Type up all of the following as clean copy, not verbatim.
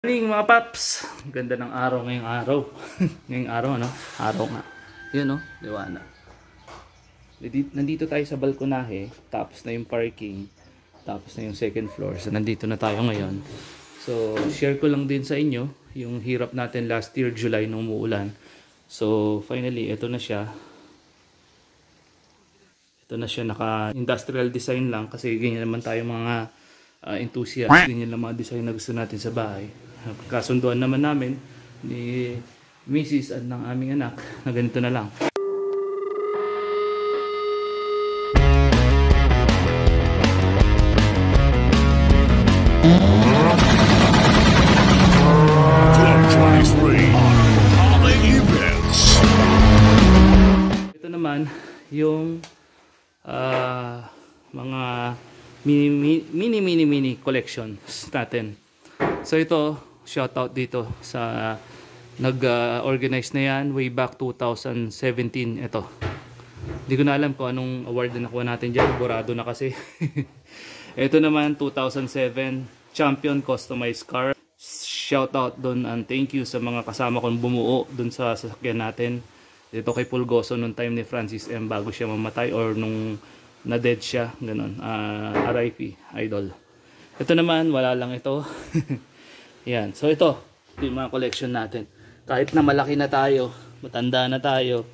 Morning mga paps! Ganda ng araw ngayong araw. Ngayong araw ano? Araw nga. Yun no? Liwanag. Nandito tayo sa balkonahe. Tapos na yung parking. Tapos na yung second floor. So nandito na tayo ngayon. So share ko lang din sa inyo yung hirap natin last year July nung umuulan. So finally ito na siya. Ito na siya, naka industrial design lang. Kasi ganyan naman tayo mga enthusiast. Ganyan lang mga design na gusto natin sa bahay. Kasunduan naman namin ni Mrs. at ng aming anak na ganito na lang. Ito naman yung mga mini collections natin. So ito, shoutout dito sa nag-organize na yan way back 2017. Ito. Hindi ko na alam kung anong award na nakuha natin dyan. Borado na kasi. Ito naman 2007 Champion Customized Car. Shoutout doon and thank you sa mga kasama kong bumuo doon sa sasakyan natin. Dito kay Pulgoso nung time ni Francis M. bago siya mamatay or nung na-dead siya. Ganun. RIP. Idol. Ito naman, wala lang ito. Yan. So ito yung mga collection natin. Kahit na malaki na tayo, matanda na tayo,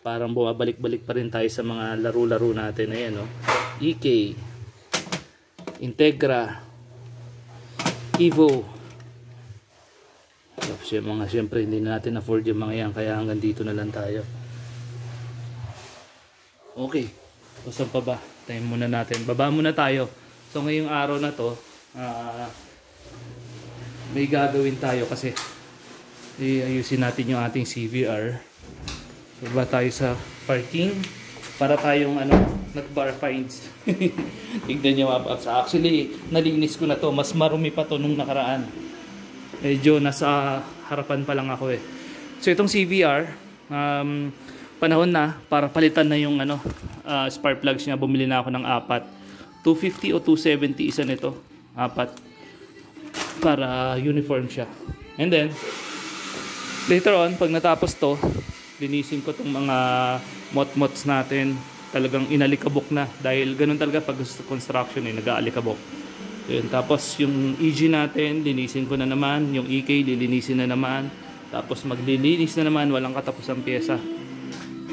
parang bumabalik-balik pa rin tayo sa mga laro-laro natin. Ayan, no? EK, Integra, Evo. Siyempre hindi na natin afford yung mga yan, kaya hanggang dito na lang tayo. Okay. O saan pa ba? Time muna natin. Baba muna tayo. So ngayong araw na to, may gagawin tayo kasi ayusin natin yung ating CVR. Baba tayo sa parking para tayong nag-bar finds. Tignan nyo mga paps. Actually, nalinis ko na to. Mas marumi pa to nung nakaraan. Medyo nasa harapan pa lang ako eh. So itong CVR, panahon na para palitan na yung spark plugs niya. Bumili na ako ng 4. 250 o 270 isa nito. 4. Para uniform siya. And then, later on, pag natapos to, linisin ko itong mga mot-mots natin. Talagang inalikabok na. Dahil ganun talaga pag construction nag-aalikabok. Yun. Tapos yung EG natin, linisin ko na naman. Yung EK, lilinisin na naman. Tapos maglilinis na naman. Walang katapusang pyesa.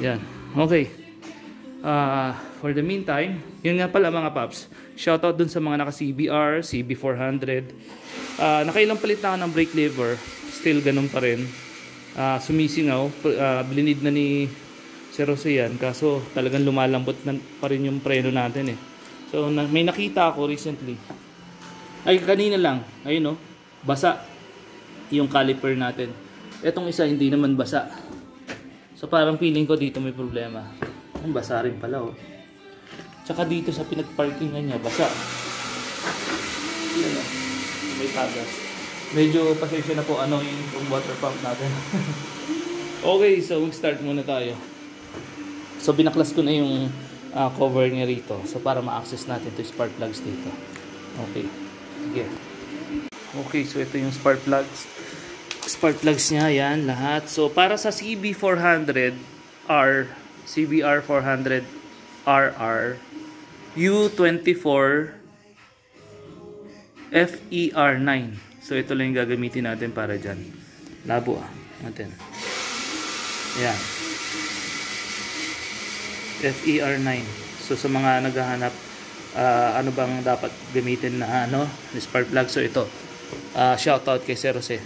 Yan. Okay. For the meantime, yun nga pala mga paps, shoutout dun sa mga naka CBR, CB400. Nakailang palit na ako ng brake lever, still ganun pa rin. Sumisingaw, blinid na ni Sir Jose yan, kaso talagang lumalambot na pa rin yung preno natin eh. So may nakita ako recently, ay kanina lang, ayun no, basa yung caliper natin. Etong isa hindi naman basa. So parang feeling ko dito may problema. Ang basa rin pala oh. Tsaka dito sa pinagparkingan niya, basa. Yan, may tagas. Medyo pasensya na po yung water pump natin. Okay, so mag-start muna tayo. So binaklas ko na yung cover niya rito. So para ma-access natin to spark plugs dito. Okay. Sige. Okay, so ito yung spark plugs. Spark plugs niya, yan lahat. So para sa CB400R, CBR 400 RR U24 FER9. So ito lang yung gagamitin natin para dyan. Labo natin. Ayan. FER9. So sa mga naghahanap ano bang dapat gamitin na spark plug. So ito. Shoutout kay Sir Jose.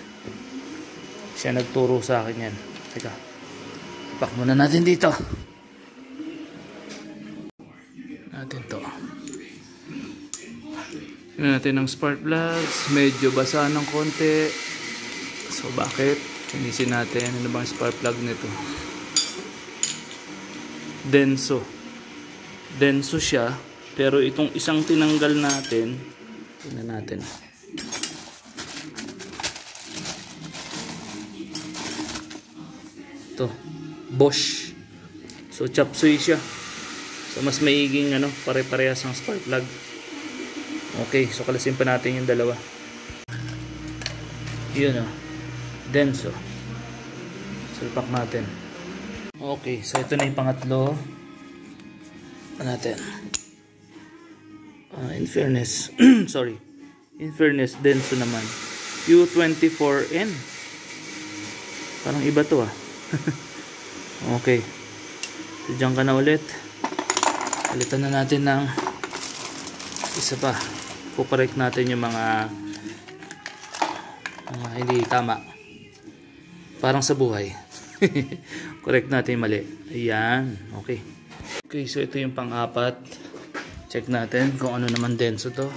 Siya nagturo sa akin yan. Teka. Ipak muna natin dito. Natin to. Tignan natin ang spark plugs. Medyo basa ng konti. So bakit? Linisin natin. Ano bang spark plug nito? Denso. Denso siya. Pero itong isang tinanggal natin. Tignan natin. Ito. Bosch. So chop suey siya. So mas maiging pare-parehas ang spark plug. Okay, so kalasin pa natin yung dalawa. Yun o. Denso. Salpak natin. Okay, so ito na yung pangatlo. Ano natin? In fairness, sorry. In fairness, denso naman. U24N. Parang iba to ah. Okay. So, dyan ka na ulit. Palitan na natin ng isa pa. Kukorek natin yung mga hindi tama. Parang sa buhay. Correct natin yung mali. Ayan. Okay. Okay, so ito yung pang-apat. Check natin kung ano naman denso to.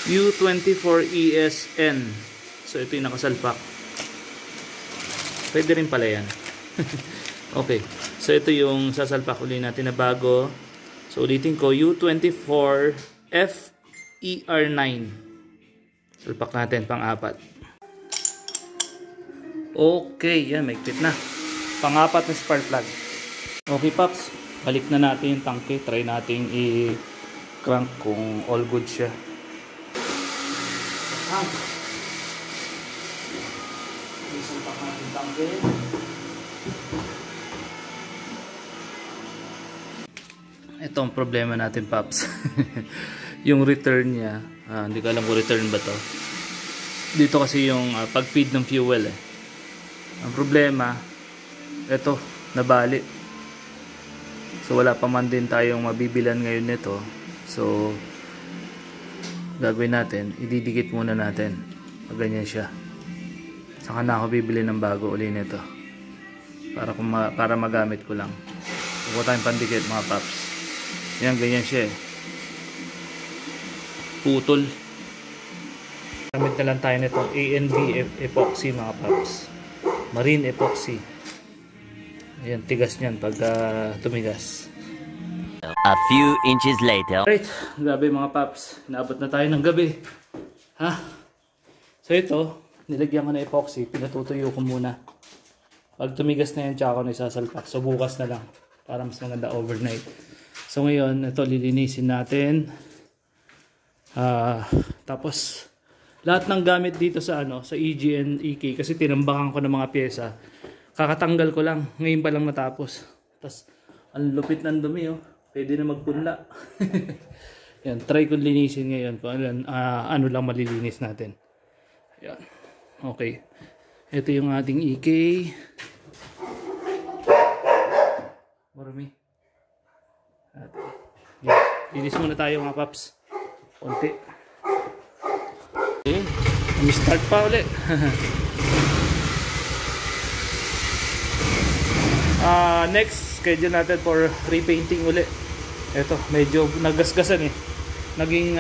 U24ESN. So ito yung nakasalpak. Pwede rin pala yan. Okay. So ito yung sasalpak uli natin na bago. So ulitin ko, U24FER9. Salpak natin pang-apat. Okay, yan, may fit na. Pang-apat na spark plug. Okay, Pops. Balik na natin yung tangke. Try natin i-crank kung all good siya. Isalpak natin yung tangke. Ito ang problema natin, Pops. Yung return niya, hindi ko alam kung return ba to. Dito kasi yung pag-feed ng fuel eh. Ang problema, ito, nabali. So wala pa man din tayong mabibilan ngayon nito. So gagawin natin, ididikit muna natin. Ganyan siya. Saka na ako bibili ng bago uli nito. Para magamit ko lang. Huwag tayong pandikit mga Paps. Yan, ganyan siya eh. Putol. Gamit na lang tayo nitong ANB epoxy mga Paps. Marine epoxy. Ayan, tigas niyan pag tumigas. A few inches later. Alright, grabe mga Paps. Inaabot na tayo ng gabi. Ha? So ito, nilagyan ko na epoxy. Pinatutuyo ko muna. Pag tumigas na yan, tsaka ko na isasalpak. So bukas na lang. Para mas maganda overnight. So ngayon, ito lilinisin natin. Tapos lahat ng gamit dito sa sa EGN EK kasi tinambakan ko ng mga pyesa. Kakatanggal ko lang. Ngayon pa lang matapos. Tapos ang lupit ng dumi oh. Pwede na magpunla. Yan, try ko linisin ngayon kung ano lang malilinis natin. Yan. Okay. Ito yung ating EK. Marami. Yan. Linis muna tayo mga Paps. Konti. Okay. Start pa ulit. Next, schedule natin for repainting ulit. Ito, medyo nagasgasan eh. Naging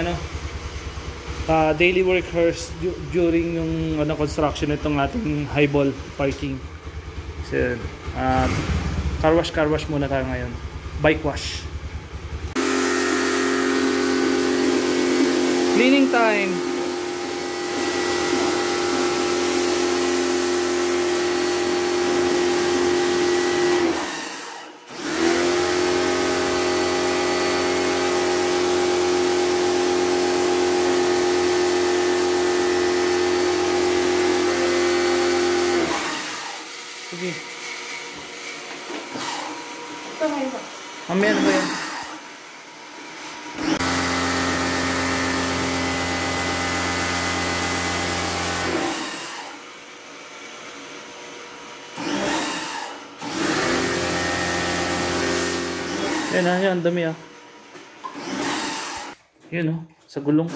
daily workers during yung construction itong ating highball parking. So, car wash muna tayo ngayon. Bike wash. Cleaning time. Sige. Mamaya na ba yan? Yan na, yan, dami ah. Yun oh, sa gulong.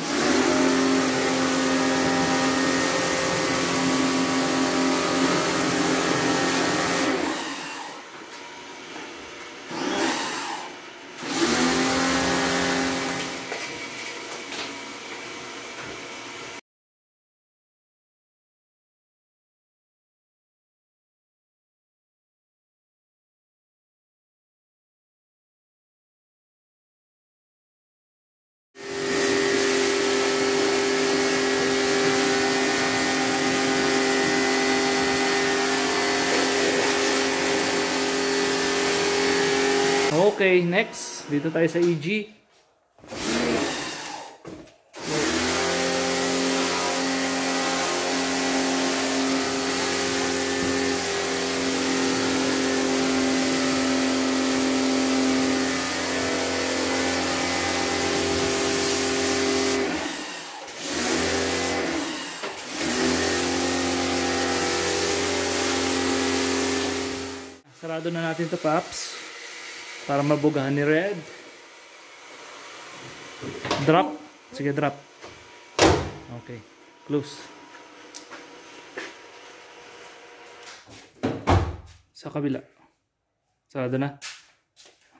Okay, next. Dito tayo sa EG. sarado na natin to, Paps. Para mabugahan ni Red. Drop. Sige, drop. Okay. Close. Sa kabila. Sarado na.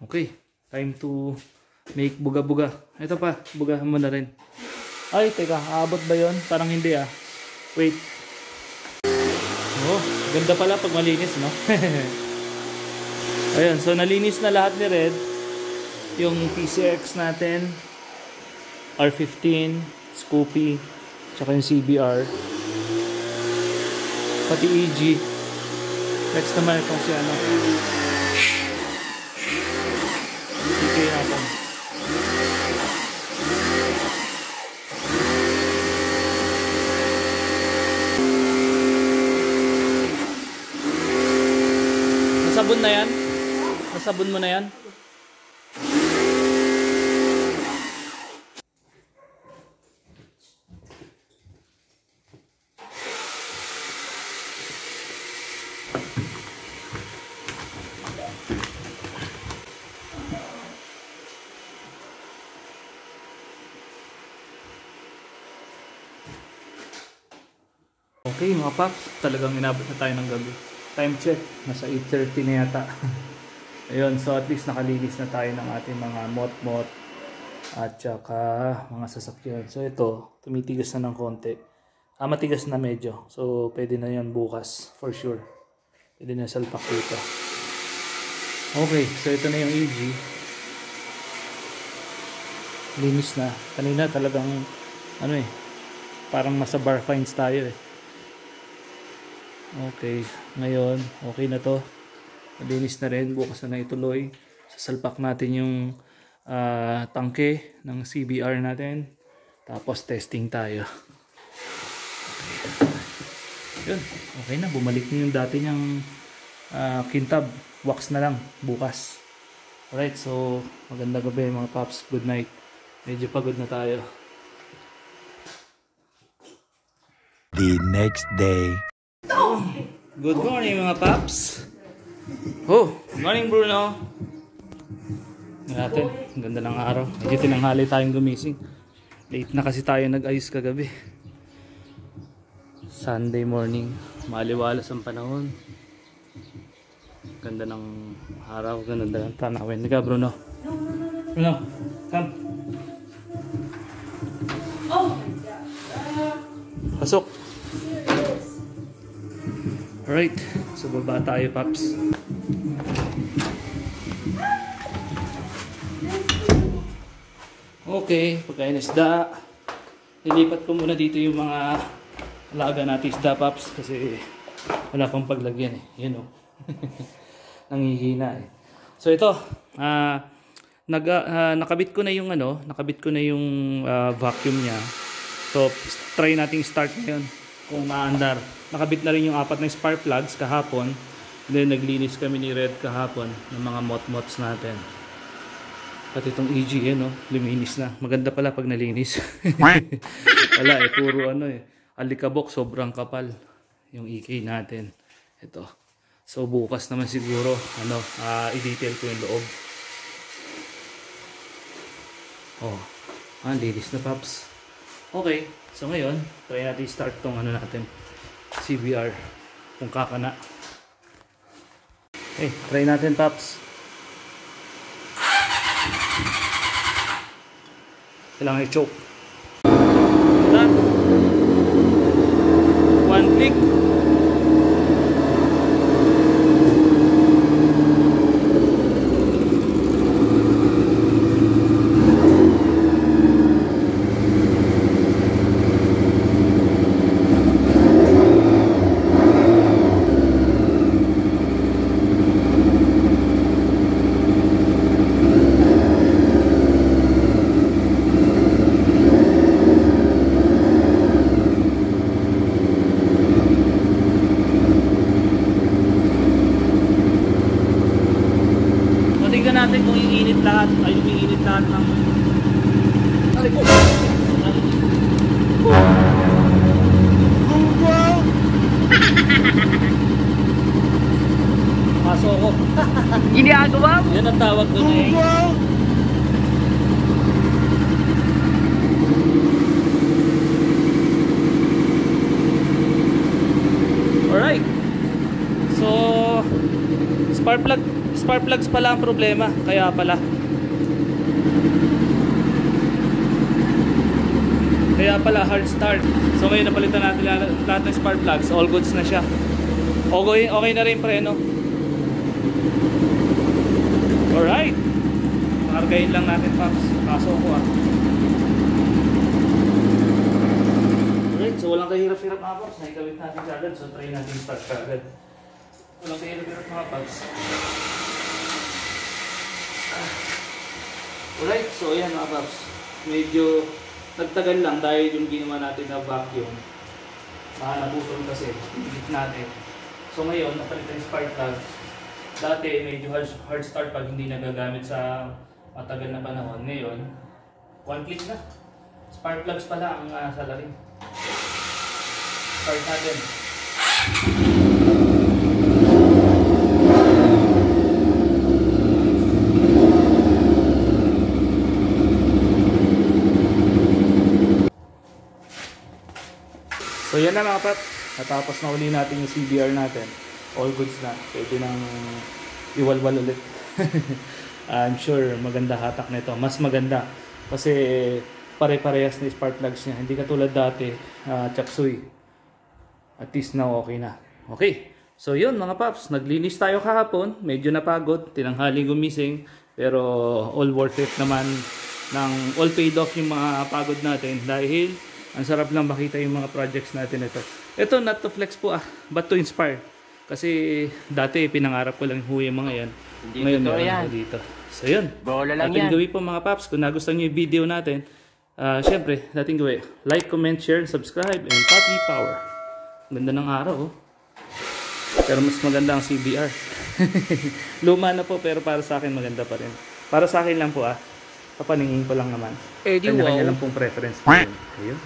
Okay. Time to make buga-buga. Ito pa. Bugahan mo na rin. Ay, teka. Aabot ba yon? Parang hindi ah. Wait. Oh, ganda pala pag malinis, no? Ayun, so nalinis na lahat ni Red. Yung PCX natin, R15, Scoopy, tsaka yung CBR, pati EG. Next naman itong si ano, TK natin. Nasabon na yan? Nasabon mo na yan? Okay mga paps, talagang inabot na tayo ng gabi. Time check, nasa 8:30 na yata. Ayun, so at least nakalinis na tayo ng ating mga mot-mot at saka mga sasakyan. So ito, tumitigas na ng konti. Matigas na medyo. So pwede na yan bukas, for sure. Pwede na salpak dito. Okay, so ito na yung EG. Linis na. Kanina talagang, ano parang nasa bar fines tayo Okay, ngayon, okay na to. Malinis na rin, bukas na ituloy. Sasalpak natin yung tangke ng CBR natin. Tapos testing tayo. Okay. Yun, okay na. Bumalik na yung dati niyang kintab. Wax na lang, bukas. Alright, so maganda gabi mga paps. Good night. Medyo pagod na tayo. The next day. Good morning mga paps. Oh, good morning Bruno. Natin, ang ganda ng araw. Medyo tinanghali tayong gumising. Late na kasi tayo nag-ayos kagabi. Sunday morning, maliwalas ang panahon. Ganda ng araw, ganda ng tanawin. Higa Bruno. Bruno, come. Pasok. Alright, so baba tayo paps. Okay, pagkain isda. Nilipat ko muna dito yung mga alaga natin isda paps kasi wala pang paglagyan Yun Nangihina So ito, nakabit ko na yung vacuum niya. So try nating start ngayon kung maandar. Nakabit na rin yung 4 na spark plugs kahapon. Then naglinis kami ni Red kahapon ng mga mot-mots natin. Pati itong EG luminis na. Maganda pala pag nalinis. Wala puro alikabok, sobrang kapal yung EK natin. Ito. So bukas naman siguro i-detail ko yung loob. Linis na paps. Okay, so ngayon try natin start tong natin CBR kung kakana. Okay, try natin paps. Kailangan i-choke. Done. One click. Tingnan natin kung iinit lahat ay umiinit lahat ng Paso ako. yan ang tawag doon eh. Alright. So, spark plugs pala ang problema. Kaya pala. Hard start. So ngayon napalitan natin lahat ng spark plugs. All goods na siya. Okay na rin preno. Alright. Margayin lang natin, Paps. Kaso ko Alright, so walang kahirap-hirap mga Paps. Naikawit natin kagad. So try natin start kagad. Walang kahirap-hirap mga Paps. Alright, so ayan mga Paps. Medyo nagtagal lang dahil yung ginawa natin na vacuum. Baka naputol kasi. Higit natin. So ngayon, napalitan yung spark plug. Dati medyo hard start pag hindi nagagamit sa matagal na panahon. Ngayon, one click na. Spark plugs pala ang salarin. Start natin. So yan na mga Pat. Natapos na uli natin yung CBR natin. All goods na. Pwede nang iwalwal ulit. I'm sure maganda hatak nito. Mas maganda. Kasi pare-parehas na spark plugs niya. Hindi katulad dati, chop suey. At least now okay na. Okay. So yun mga Paps. Naglinis tayo kahapon. Medyo napagod. Tinanghali gumising. Pero all worth it naman. All paid off yung mga pagod natin. Dahil ang sarap lang makita yung mga projects natin ito. Ito not to flex po but to inspire. Kasi dati pinangarap ko lang yung mga yan. Hindi ngayon totoo meron yan. ako dito. So yun. Bola lang ating yan. gawin po mga Paps. Kung nagustuhan nyo yung video natin, syempre, ating gawin. Like, comment, share, subscribe, and Papi Power. Ganda ng araw. Pero mas maganda ang CBR. Luma na po pero para sa akin maganda pa rin. Para sa akin lang po papaningin ko lang naman. Kanya-kanya lang pong preference. Ayun.